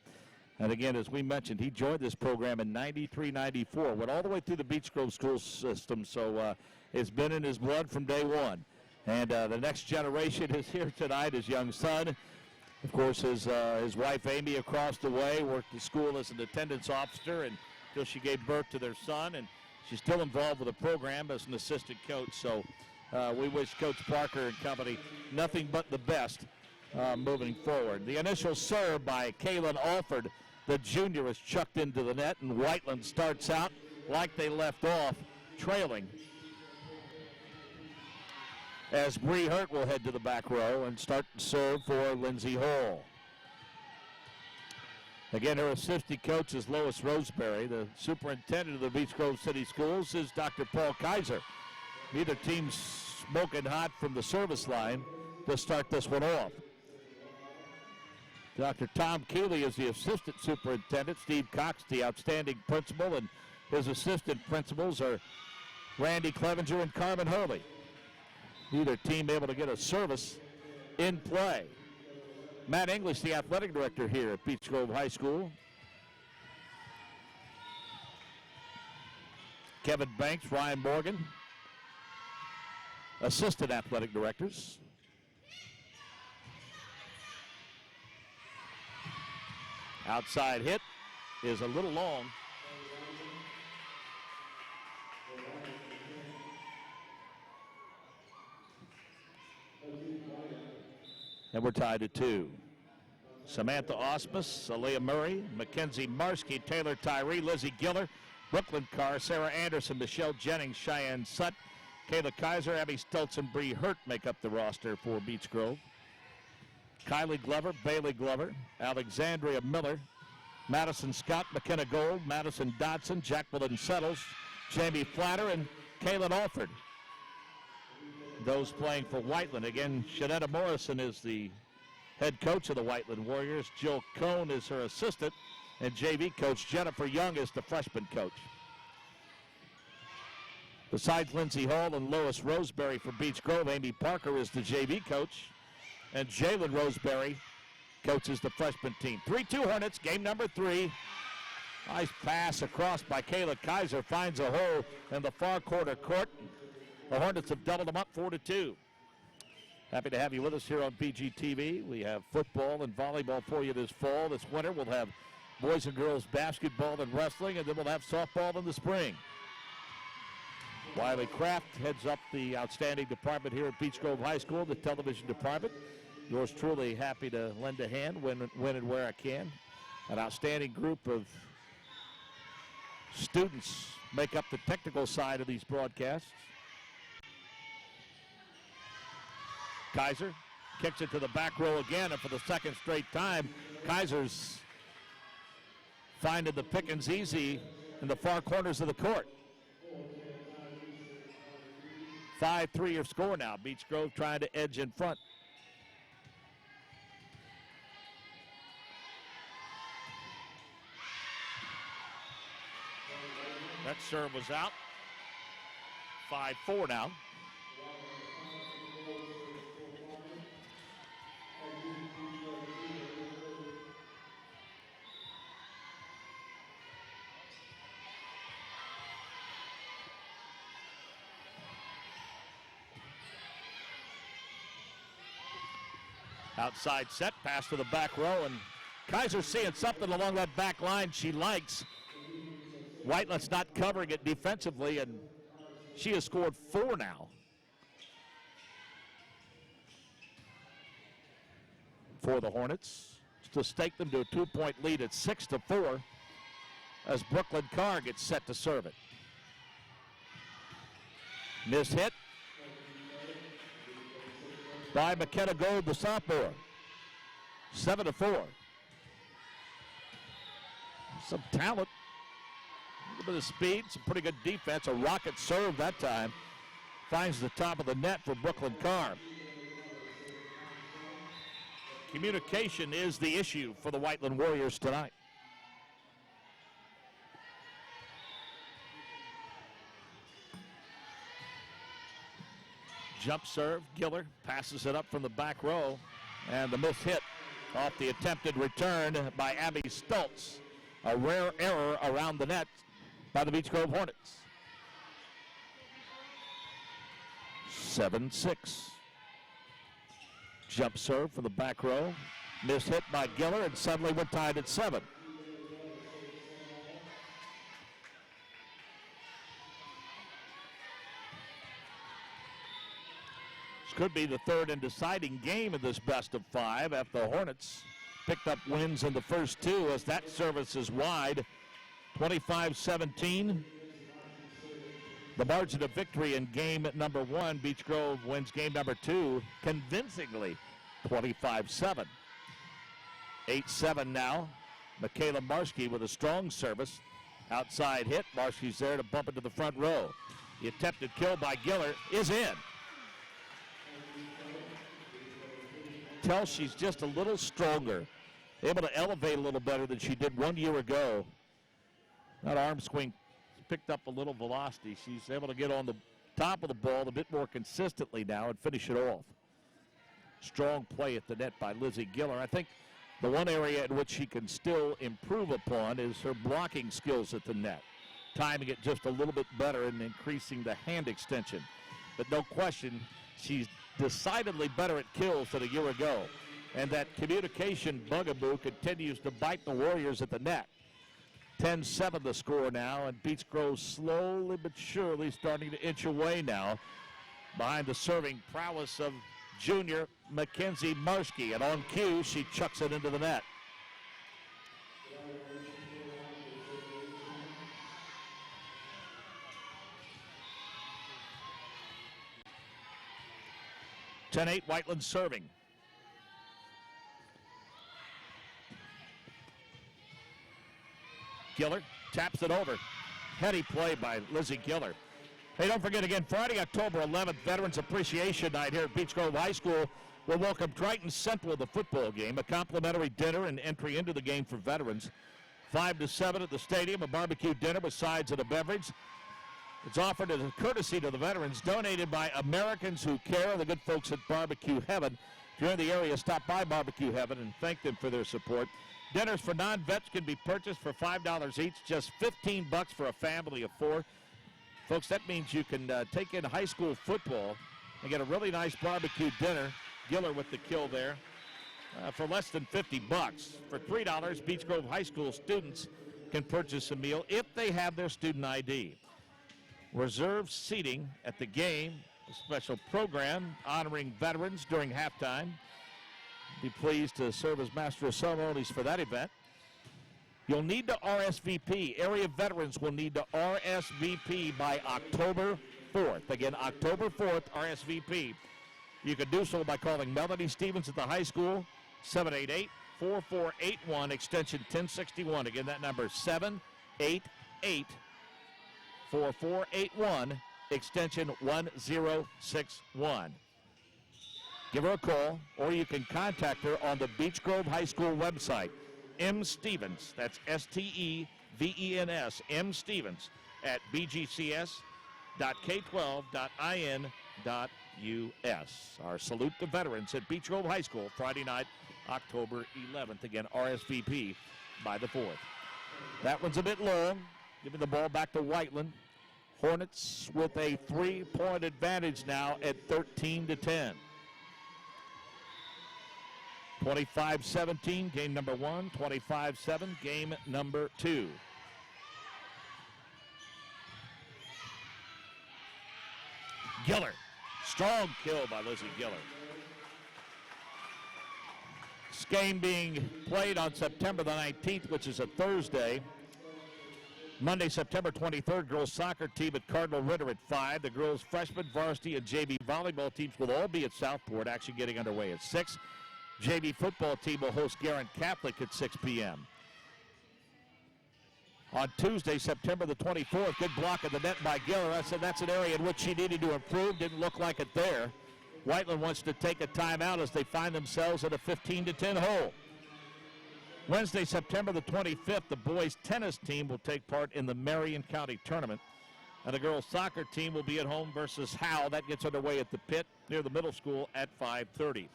And again, as we mentioned, he joined this program in 93-94, went all the way through the Beech Grove school system, so it's been in his blood from day one. And the next generation is here tonight, his young son. Of course, his wife, Amy, across the way, worked at school as an attendance officer until she gave birth to their son, and she's still involved with the program as an assistant coach. So we wish Coach Parker and company nothing but the best moving forward. The initial serve by Kalen Alford, the junior, is chucked into the net, and Whiteland starts out like they left off, trailing. As Bree Hurt will head to the back row and start to serve for Lindsay Hall. Again, her assistant coach is Lois Roseberry. The superintendent of the Beech Grove City Schools is Dr. Paul Kaiser. Neither team's smoking hot from the service line to start this one off. Dr. Tom Keeley is the assistant superintendent. Steve Cox, the outstanding principal, and his assistant principals are Randy Clevenger and Carmen Hurley. Neither team able to get a service in play. Matt English, the athletic director here at Beech Grove High School. Kevin Banks, Ryan Morgan, assistant athletic directors. Outside hit is a little long. And we're tied at 2. Samantha Osmus, Aaliyah Murray, Mackenzie Marsky, Taylor Tyree, Lizzie Giller, Brooklyn Carr, Sarah Anderson, Michelle Jennings, Cheyenne Sutt, Kayla Kaiser, Abby Stoltz, and Bree Hurt make up the roster for Beech Grove. Kylie Glover, Bailey Glover, Alexandria Miller, Madison Scott, McKenna Gold, Madison Dodson, Jacqueline Settles, Jamie Flatter, and Kaylin Alford. Those playing for Whiteland. Again, Shanetta Morrison is the head coach of the Whiteland Warriors. Jill Cohn is her assistant, and JV coach Jennifer Young is the freshman coach. Besides Lindsay Hall and Lois Roseberry for Beech Grove, Amy Parker is the JV coach, and Jalen Roseberry coaches the freshman team. 3-2 Hornets, game number 3. Nice pass across by Kayla Kaiser, finds a hole in the far corner court. The Hornets have doubled them up 4-2. Happy to have you with us here on BGTV. We have football and volleyball for you this fall. This winter we'll have boys and girls basketball and wrestling, and then we'll have softball in the spring. Wiley Kraft heads up the outstanding department here at Beech Grove High School, the television department. Yours truly, happy to lend a hand when and where I can. An outstanding group of students make up the technical side of these broadcasts. Kaiser kicks it to the back row again, and for the second straight time, Kaiser's finding the pickings easy in the far corners of the court. 5-3 your score now. Beech Grove trying to edge in front. That serve was out. 5-4 now. Outside set, pass to the back row, and Kaiser seeing something along that back line she likes. Whiteland's not covering it defensively, and she has scored 4 now. For the Hornets to stake them to a 2-point lead at 6-4 as Brooklyn Carr gets set to serve it. Missed hit by McKenna Gold, the sophomore. 7-4. Some talent, a little bit of speed, some pretty good defense. A rocket serve that time. Finds the top of the net for Brooklyn Carr. Communication is the issue for the Whiteland Warriors tonight. Jump serve, Giller passes it up from the back row, and the missed hit off the attempted return by Abby Stoltz. A rare error around the net by the Beech Grove Hornets. 7-6. Jump serve from the back row, missed hit by Giller, and suddenly we're tied at 7. Could be the third and deciding game of this best of 5 after the Hornets picked up wins in the first 2 as that service is wide. 25-17. The margin of victory in game number 1. Beech Grove wins game number 2 convincingly, 25-7. 8-7 now. Michaela Marski with a strong service. Outside hit. Marski's there to bump into the front row. The attempted kill by Giller is in. Tell she's just a little stronger, able to elevate a little better than she did 1 year ago. That arm swing picked up a little velocity. She's able to get on the top of the ball a bit more consistently now and finish it off. Strong play at the net by Lizzie Giller. I think the one area in which she can still improve upon is her blocking skills at the net, timing it just a little bit better and increasing the hand extension. But no question, she's decidedly better at kills than a year ago. And that communication bugaboo continues to bite the Warriors at the net. 10-7 the score now, and Beech Grove slowly but surely starting to inch away now behind the serving prowess of junior Mackenzie Marski. And on cue, she chucks it into the net. 10-8, Whiteland serving. Giller taps it over. Heady play by Lizzie Giller. Hey, don't forget again, Friday, October 11th, Veterans Appreciation Night here at Beech Grove High School. We'll welcome Triton Central to the football game, a complimentary dinner and entry into the game for veterans. 5 to 7 at the stadium, a barbecue dinner with sides and a beverage. It's offered as a courtesy to the veterans, donated by Americans Who Care, the good folks at Barbecue Heaven. If you're in the area, stop by Barbecue Heaven and thank them for their support. Dinners for non-vets can be purchased for $5 each, just $15 for a family of 4. Folks, that means you can take in high school football and get a really nice barbecue dinner. Giller with the kill there for less than $50. For $3, Beech Grove High School students can purchase a meal if they have their student ID. Reserved seating at the game, a special program honoring veterans during halftime. Be pleased to serve as master of ceremonies for that event. You'll need to RSVP. Area veterans will need to RSVP by October 4th. Again, October 4th, RSVP. You can do so by calling Melanie Stevens at the high school, 788-4481, extension 1061. Again, that number is 788-4481, extension 1061. Give her a call, or you can contact her on the Beech Grove High School website. M. Stevens, that's S-T-E-V-E-N-S, M. Stevens at bgcs.k12.in.us. Our salute to veterans at Beech Grove High School, Friday night, October 11th. Again, RSVP by the 4th. That one's a bit long. Giving the ball back to Whiteland. Hornets with a 3-point advantage now at 13-10. 25-17, game number 1. 25-7, game number 2. Giller. Strong kill by Lizzie Giller. This game being played on September the 19th, which is a Thursday. Monday, September 23rd, girls soccer team at Cardinal Ritter at 5. The girls freshman, varsity, and JV volleyball teams will all be at Southport, actually getting underway at 6. JV football team will host Guerin Catholic at 6 p.m. On Tuesday, September the 24th, good block of the net by Giller. I said that's an area in which she needed to improve. Didn't look like it there. Whiteland wants to take a timeout as they find themselves at a 15-10 hole. Wednesday, September the 25th, the boys tennis team will take part in the Marion County tournament. And the girls soccer team will be at home versus Howe. That gets underway at the pit near the middle school at 5:30.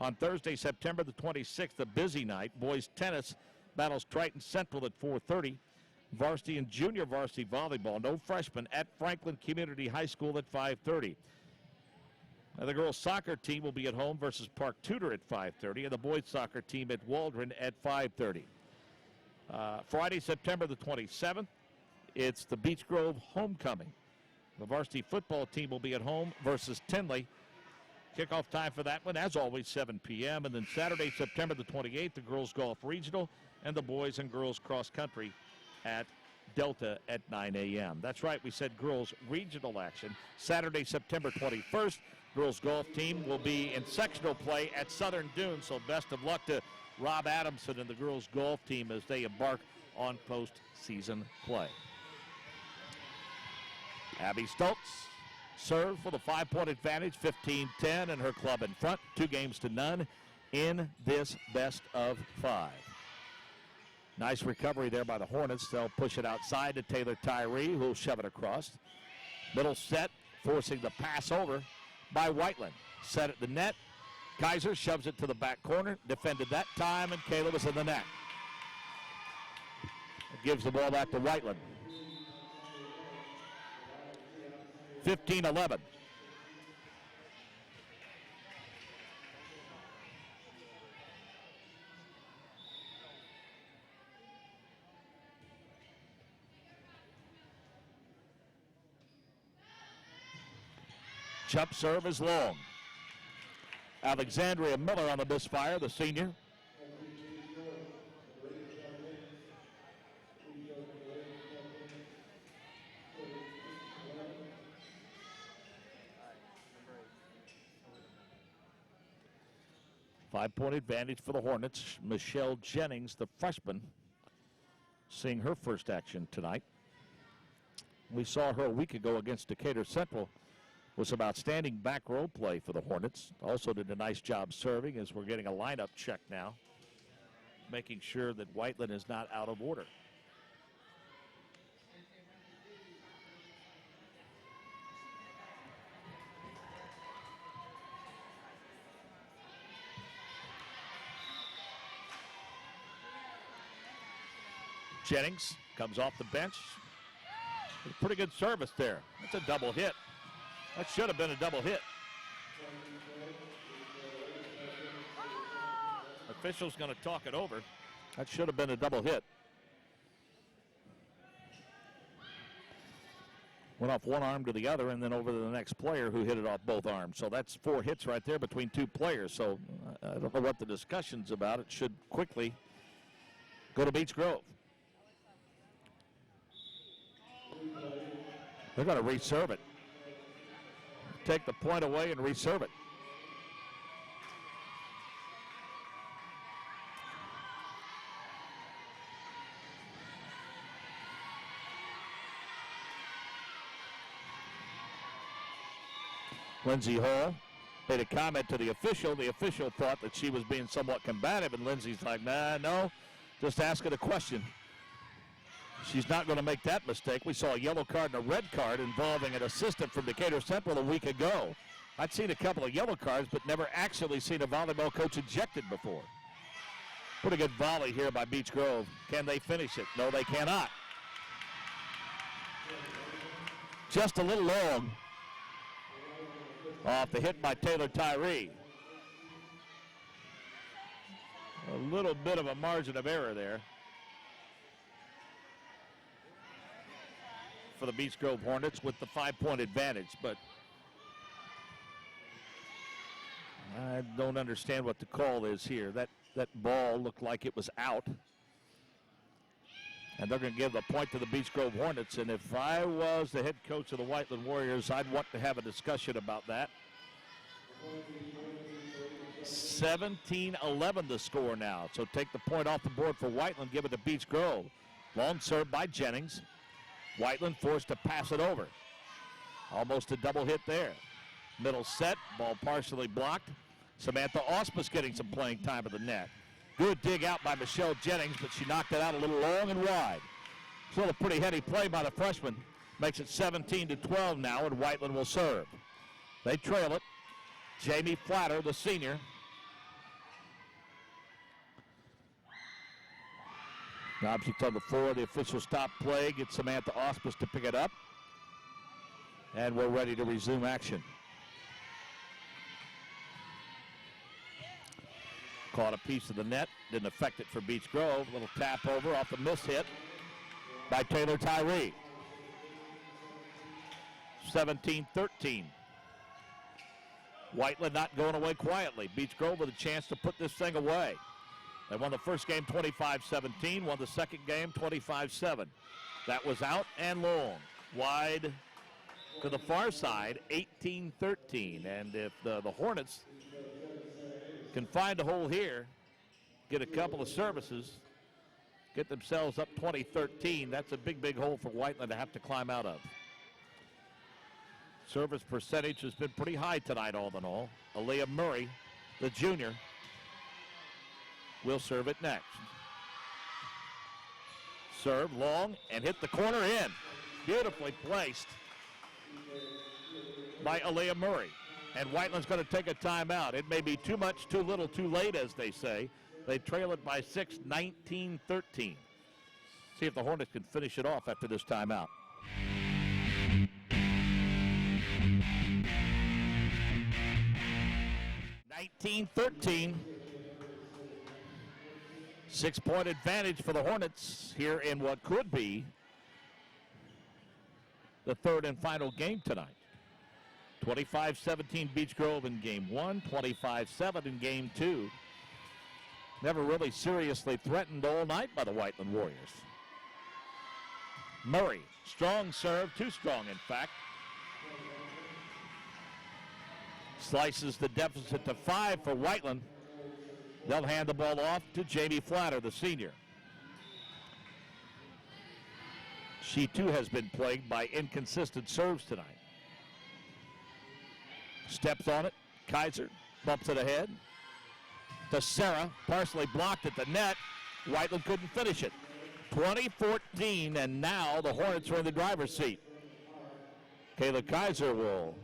On Thursday, September the 26th, a busy night. Boys tennis battles Triton Central at 4:30. Varsity and junior varsity volleyball, no freshmen, at Franklin Community High School at 5:30. Now the girls soccer team will be at home versus Park Tudor at 5:30, and the boys soccer team at Waldron at 5:30. Friday, September the 27th, it's the Beech Grove homecoming. The varsity football team will be at home versus Tinley. Kickoff time for that one, as always, 7 p.m. And then Saturday, September the 28th, the girls golf regional and the boys and girls cross country at Delta at 9 a.m. That's right, we said girls regional action. Saturday, September 21st, girls golf team will be in sectional play at Southern Dunes. So best of luck to Rob Adamson and the girls golf team as they embark on postseason play. Abby Stoltz serve for the 5-point advantage, 15-10, and her club in front, 2-0 in this best of 5. Nice recovery there by the Hornets. They'll push it outside to Taylor Tyree, who'll shove it across. Middle set, forcing the pass over by Whiteland. Set at the net. Kaiser shoves it to the back corner, defended that time, and Kayla was in the net. Gives the ball back to Whiteland. 15-11. Jump serve is long. Alexandria Miller on the misfire, the senior. 5-point advantage for the Hornets. Michelle Jennings, the freshman, seeing her first action tonight. We saw her a week ago against Decatur Central with some outstanding back row play for the Hornets. Also did a nice job serving as we're getting a lineup check now, making sure that Whiteland is not out of order. Jennings comes off the bench. Pretty good service there. That's a double hit. That should have been a double hit. Official's going to talk it over. That should have been a double hit. Went off one arm to the other and then over to the next player who hit it off both arms. So that's 4 hits right there between 2 players. So I don't know what the discussion's about. It should quickly go to Beech Grove. They're going to reserve it. Take the point away and reserve it. Lindsey Hall made a comment to the official. The official thought that she was being somewhat combative, and Lindsey's like, nah, no, just asking a question. She's not going to make that mistake. We saw a yellow card and a red card involving an assistant from Decatur Central a week ago. I'd seen a couple of yellow cards, but never actually seen a volleyball coach ejected before. Pretty good volley here by Beech Grove. Can they finish it? No, they cannot. Just a little long. Off the hit by Taylor Tyree. A little bit of a margin of error there for the Beech Grove Hornets with the 5-point advantage, but I don't understand what the call is here. That ball looked like it was out, and they're going to give the point to the Beech Grove Hornets, and if I was the head coach of the Whiteland Warriors, I'd want to have a discussion about that. 17-11 the score now, so take the point off the board for Whiteland, give it to Beech Grove. Long serve by Jennings. Whiteland forced to pass it over. Almost a double hit there. Middle set, ball partially blocked. Samantha Auspus getting some playing time at the net. Good dig out by Michelle Jennings, but she knocked it out a little long and wide. Still a pretty heady play by the freshman. Makes it 17-12 now, and Whiteland will serve. They trail it. Jamie Flatter, the senior. Object on the floor. The official stop play. Gets Samantha Auspus to pick it up. And we're ready to resume action. Caught a piece of the net. Didn't affect it for Beech Grove. Little tap over off the miss hit by Taylor Tyree. 17-13. Whiteland not going away quietly. Beech Grove with a chance to put this thing away. They won the first game 25-17, won the second game 25-7. That was out and long. Wide to the far side, 18-13. And if the Hornets can find a hole here, get a couple of services, get themselves up 20-13, that's a big, big hole for Whiteland to have to climb out of. Service percentage has been pretty high tonight, all in all. Aaliyah Murray, the junior, will serve it next. Serve long and hit the corner in. Beautifully placed by Aaliyah Murray. And Whiteland's going to take a timeout. It may be too much, too little, too late, as they say. They trail it by 6, 19-13. See if the Hornets can finish it off after this timeout. 19-13. 6-point advantage for the Hornets here in what could be the third and final game tonight. 25-17 Beech Grove in game 1, 25-7 in game 2. Never really seriously threatened all night by the Whiteland Warriors. Murray, strong serve, too strong in fact. Slices the deficit to 5 for Whiteland. They'll hand the ball off to Jamie Flatter, the senior. She, too, has been plagued by inconsistent serves tonight. Steps on it. Kaiser bumps it ahead to Sarah. Partially blocked at the net. Whiteland couldn't finish it. 20-14, and now the Hornets are in the driver's seat. Kayla Kaiser will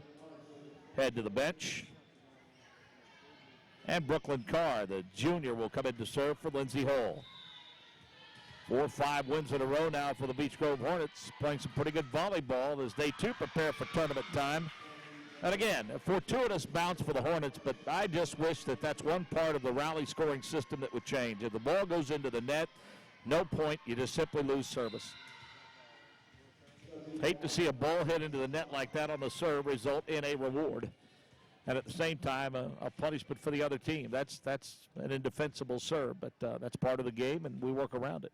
head to the bench. And Brooklyn Carr, the junior, will come in to serve for Lindsay Hall. 4 or 5 wins in a row now for the Beech Grove Hornets, playing some pretty good volleyball as they too prepare for tournament time. And again, a fortuitous bounce for the Hornets, but I just wish that that's one part of the rally scoring system that would change. If the ball goes into the net, no point, you just simply lose service. Hate to see a ball hit into the net like that on the serve result in a reward. And at the same time, a punishment for the other team. That's an indefensible serve, but that's part of the game, and we work around it.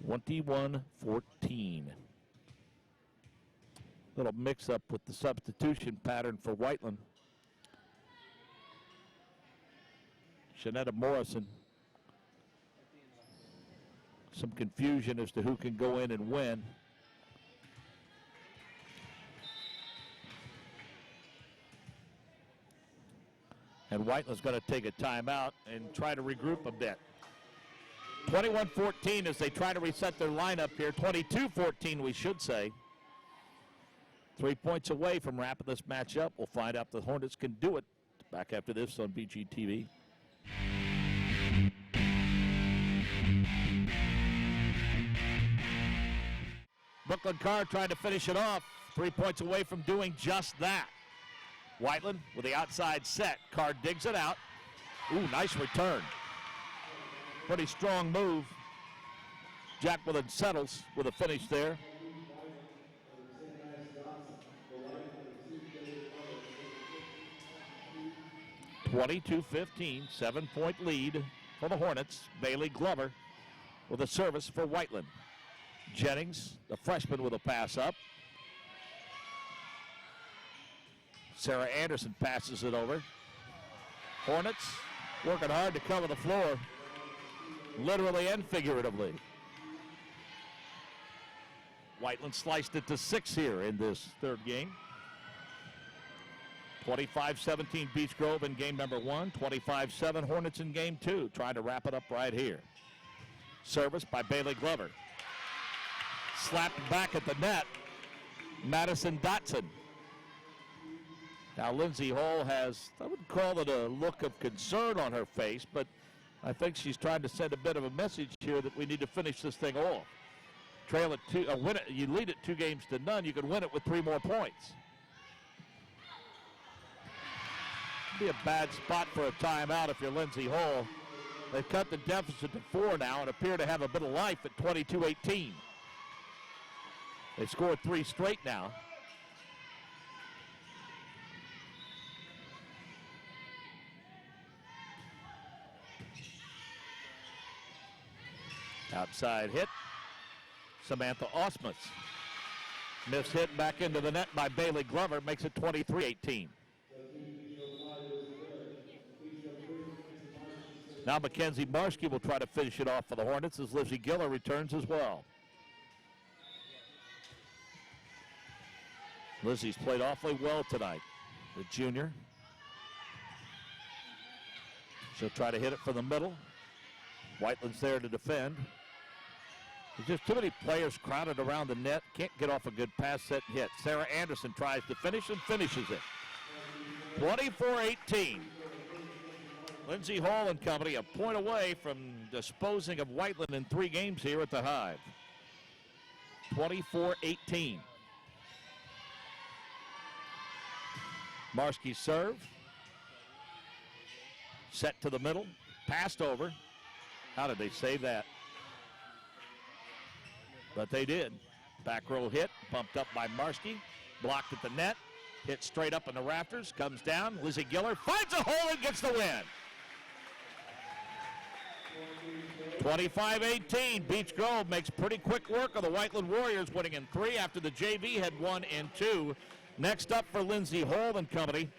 21-14. Little mix-up with the substitution pattern for Whiteland. Shanetta Morrison. Some confusion as to who can go in and when. And Whiteland's going to take a timeout and try to regroup a bit. 21-14 as they try to reset their lineup here. 22-14, we should say. 3 points away from wrapping this match up. We'll find out if the Hornets can do it. Back after this on BGTV. Brooklyn Carr trying to finish it off. 3 points away from doing just that. Whiteland with the outside set. Carr digs it out. Ooh, nice return. Pretty strong move. Jacqueline settles with a finish there. (22-15), 7-point lead for the Hornets. Bailey Glover with a service for Whiteland. Jennings, the freshman, with a pass up. Sarah Anderson passes it over. Hornets working hard to cover the floor, literally and figuratively. Whiteland sliced it to 6 here in this third game. 25-17 Beech Grove in game number 1. 25-7 Hornets in game 2. Trying to wrap it up right here. Service by Bailey Glover. Slapped back at the net. Madison Dotson. Now Lindsay Hall has, I wouldn't call it a look of concern on her face, but I think she's trying to send a bit of a message here that we need to finish this thing off. Trail it win it. You lead it 2-0. You can win it with 3 more points. Be a bad spot for a timeout if you're Lindsay Hall. They've cut the deficit to 4 now and appear to have a bit of life at 22-18. They've scored 3 straight now. Outside hit. Samantha Osmus. Missed hit back into the net by Bailey Glover. Makes it 23-18. Now Mackenzie Marski will try to finish it off for the Hornets as Lizzie Giller returns as well. Lizzie's played awfully well tonight, the junior. She'll try to hit it from the middle. Whiteland's there to defend. There's just too many players crowded around the net. Can't get off a good pass, set, and hit. Sarah Anderson tries to finish and finishes it. 24-18. Lindsay Hall and company a point away from disposing of Whiteland in 3 games here at the Hive. 24-18. Marski serve. Set to the middle. Passed over. How did they save that? But they did. Back row hit. Bumped up by Marski. Blocked at the net. Hit straight up in the rafters. Comes down. Lizzie Giller finds a hole and gets the win. 25-18. Beech Grove makes pretty quick work of the Whiteland Warriors, winning in 3 after the JV had won in 2. Next up for Lindsay Hall and company.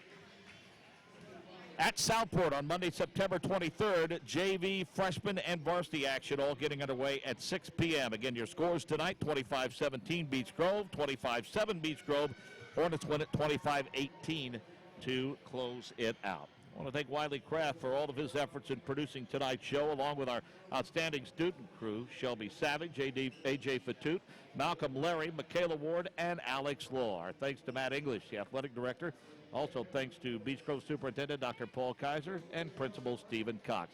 At Southport on Monday, September 23rd, JV, freshman, and varsity action all getting underway at 6 p.m. Again, your scores tonight, 25-17 Beech Grove, 25-7 Beech Grove. Hornets win it 25-18 to close it out. I want to thank Wiley Kraft for all of his efforts in producing tonight's show, along with our outstanding student crew, Shelby Savage, AJ Fatute, Malcolm Larry, Michaela Ward, and Alex Law. Our thanks to Matt English, the athletic director. Also thanks to Beech Grove Superintendent Dr. Paul Kaiser and Principal Stephen Cox.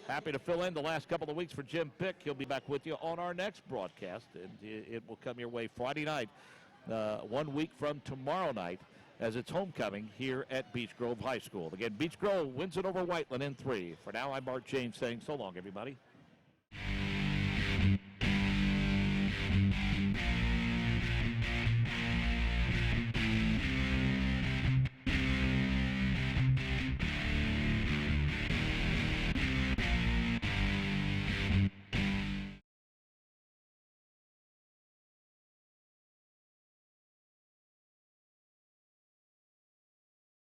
Happy to fill in the last couple of weeks for Jim Pick. He'll be back with you on our next broadcast, and it will come your way Friday night, 1 week from tomorrow night, as it's homecoming here at Beech Grove High School. Again, Beech Grove wins it over Whiteland in 3. For now, I'm Mark James saying so long, everybody.